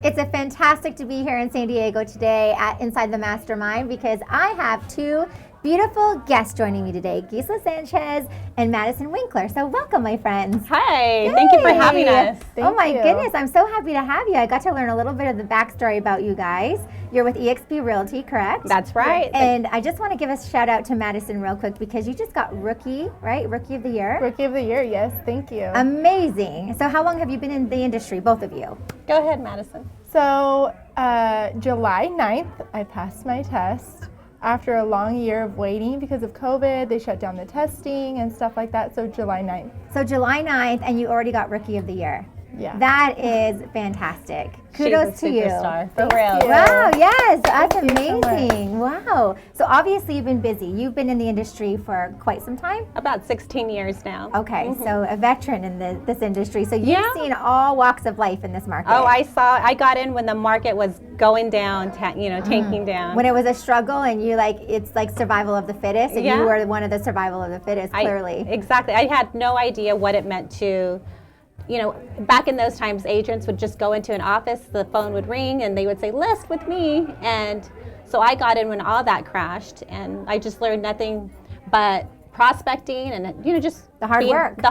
It's a fantastic to be here in San Diego today at Inside the Mastermind because I have two beautiful guests joining me today, Gisela Sanchez and Madison Winkler. So welcome, my friends. Hi, Thank you for having us. Oh my goodness, I'm so happy to have you. I got to learn a little bit of the backstory about you guys. You're with Exp Realty, correct? That's right. And I just want to give a shout out to Madison real quick because you just got Rookie, right? Rookie of the Year? Rookie of the Year, yes. Thank you. Amazing. So how long have you been in the industry, both of you? Go ahead, Madison. So July 9th, I passed my test. After a long year of waiting because of COVID, they shut down the testing and stuff like that. So July 9th. So July 9th, and you already got Rookie of the Year. Yeah. That is fantastic. Kudos to you. Superstar, for real. Wow, yes, that's Thank you so amazing. Wow. So obviously you've been busy. You've been in the industry for quite some time? About 16 years now. Okay, so a veteran in this industry. So you've seen all walks of life in this market. Oh, I got in when the market was going down, tanking down. When it was a struggle and it's like survival of the fittest, and you were one of the survival of the fittest, clearly. Exactly. I had no idea what it meant to, back in those times, agents would just go into an office, the phone would ring, and they would say, list with me. And so I got in when all that crashed, and I just learned nothing but prospecting and, just the hard work.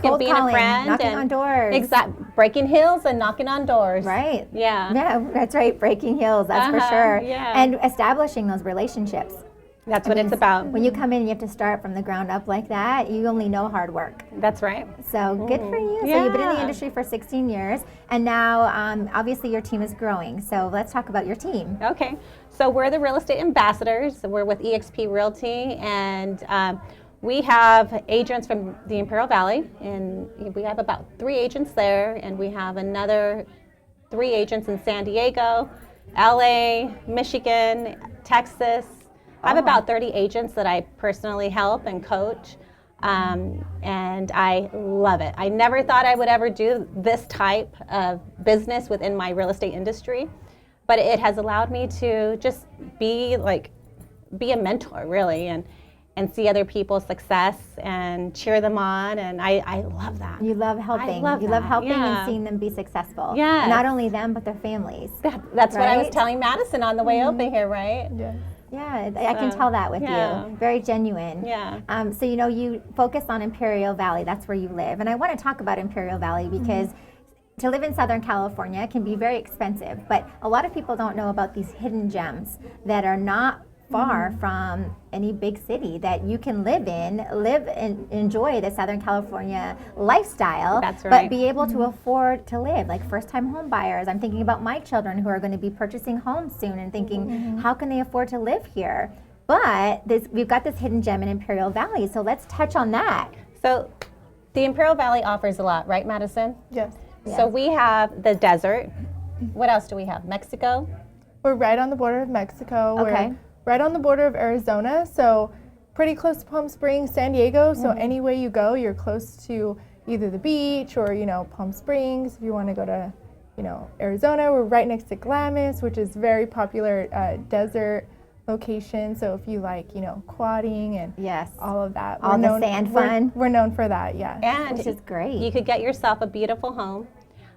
Cold and being calling, a friend. knocking on doors. Breaking heels and knocking on doors. Right. Yeah. Yeah, that's right. Breaking heels, that's for sure. Yeah. And establishing those relationships. That's what it's about. When you come in and you have to start from the ground up like that, you only know hard work. That's right. So good for you. Yeah. So you've been in the industry for 16 years, and now obviously your team is growing. So let's talk about your team. Okay. So we're the real estate ambassadors. We're with Exp Realty, and we have agents from the Imperial Valley, and we have about 3 agents there, and we have another 3 agents in San Diego, LA, Michigan, Texas. I have about 30 agents that I personally help and coach, and I love it. I never thought I would ever do this type of business within my real estate industry, but it has allowed me to just be a mentor, really, and see other people's success and cheer them on, and I love that. You love helping. You love helping and seeing them be successful. Yeah. And not only them, but their families. That's what I was telling Madison on the way over here, right? Yeah. Yeah, I can tell that with you. Very genuine. Yeah. So you focus on Imperial Valley. That's where you live. And I want to talk about Imperial Valley because to live in Southern California can be very expensive. But a lot of people don't know about these hidden gems that are not far from any big city that you can live and enjoy the Southern California lifestyle. That's right. But be able to afford to live, like first-time home buyers. I'm thinking about my children who are going to be purchasing homes soon and thinking, how can they afford to live here? But we've got this hidden gem in Imperial Valley, so let's touch on that. So the Imperial Valley offers a lot, right, Madison? Yes. So we have the desert. What else do we have? Mexico? We're right on the border of Mexico. Okay. We're right on the border of Arizona, so pretty close to Palm Springs, San Diego. So any way you go, you're close to either the beach or, Palm Springs. If you want to go to, Arizona, we're right next to Glamis, which is very popular desert location. So if you like, quadding and all of that. All the sand fun. We're known for that, yeah. And which is great. You could get yourself a beautiful home.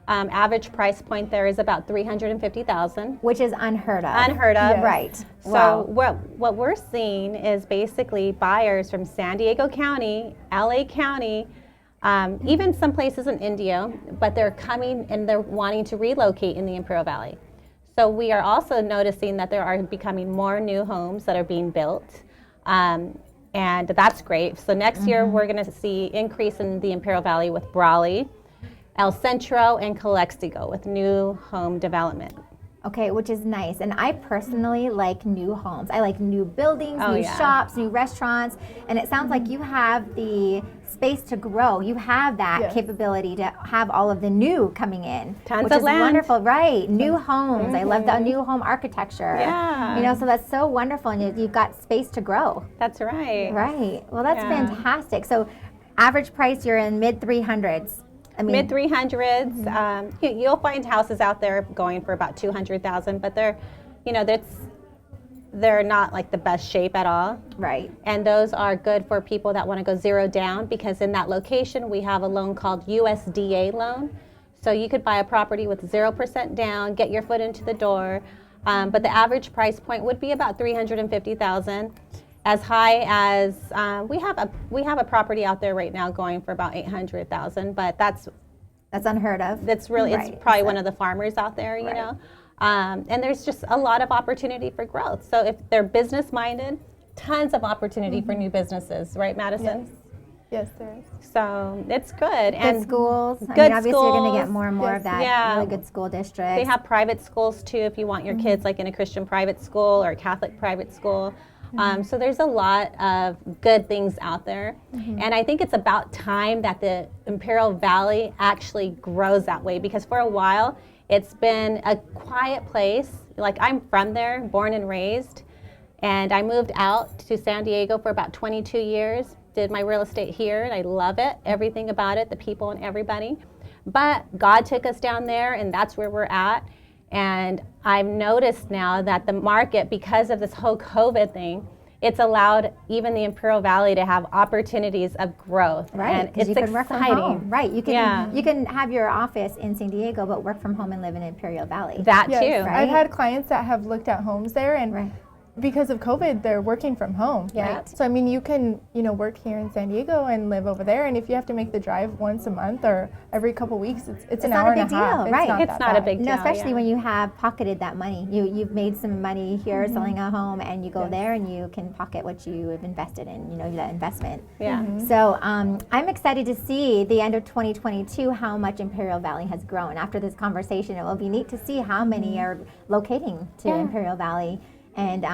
Average price point there is about $350,000. Which is unheard of. Unheard of. Yes. Right. So Wow. what we're seeing is basically buyers from San Diego County, LA County, even some places in India, but they're coming and they're wanting to relocate in the Imperial Valley. So we are also noticing that there are becoming more new homes that are being built. And that's great. So next year we're going to see increase in the Imperial Valley with Brawley, El Centro, and Calexico with new home development. Okay, which is nice. And I personally like new homes. I like new buildings, new shops, new restaurants. And it sounds like you have the space to grow. You have that capability to have all of the new coming in. Tons which of is land. Wonderful, right? New homes. I love the new home architecture. Yeah. So that's so wonderful. And you've got space to grow. That's right. Right. Well, that's fantastic. So average price, you're in mid-300s. Mid 300s. You'll find houses out there going for about 200,000, but they're not like the best shape at all. Right. And those are good for people that want to go zero down because in that location we have a loan called USDA loan. So you could buy a property with 0% down, get your foot into the door, but the average price point would be about $350,000. As high as we have a property out there right now going for about $800,000, but that's unheard of. That's really it's probably one of the farmers out there, you know. And there's just a lot of opportunity for growth. So if they're business minded, tons of opportunity for new businesses, right, Madison? Yes, there is. So it's good. Good schools. Good I mean, obviously you're going to schools. get more and more of that. Yeah. Really good school districts. They have private schools too if you want your kids like in a Christian private school or a Catholic private school. So there's a lot of good things out there. And I think it's about time that the Imperial Valley actually grows that way, because for a while it's been a quiet place. Like, I'm from there, born and raised, and I moved out to San Diego for about 22 years, did my real estate here, and I love it, everything about it, the people and everybody. But God took us down there, and that's where we're at. And I've noticed now that the market, because of this whole COVID thing, it's allowed even the Imperial Valley to have opportunities of growth. Right, and because it's you can work from home. exciting. Right, you can have your office in San Diego, but work from home and live in Imperial Valley. That Yes, too. right? I've had clients that have looked at homes there, and Right. because of COVID, they're working from home. Yeah. So I mean, you can work here in San Diego and live over there, and if you have to make the drive once a month or every couple weeks, it's an not hour a and big a half. deal, right. It's not a big No, deal. especially yeah. when you have pocketed that money. You've made some money here selling a home, and you go there and you can pocket what you have invested in, that investment. Yeah. So I'm excited to see the end of 2022 how much Imperial Valley has grown. After this conversation, it will be neat to see how many are locating to Imperial Valley and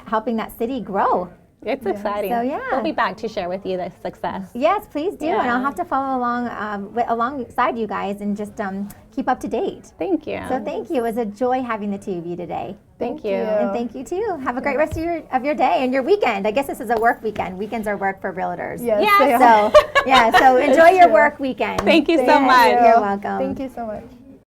helping that city grow. It's exciting. So, yeah. We'll be back to share with you the success. Yes, please do, and Yeah. I'll have to follow along alongside you guys and just keep up to date. Thank you. So thank you. It was a joy having the two of you today. Thank you. And thank you too. Have a great rest of your day and your weekend. I guess this is a work weekend. Weekends are work for realtors. Yes. Yes. they are. So so enjoy your true. work weekend. Thank you so Thank much. you. You're welcome. Thank you so much.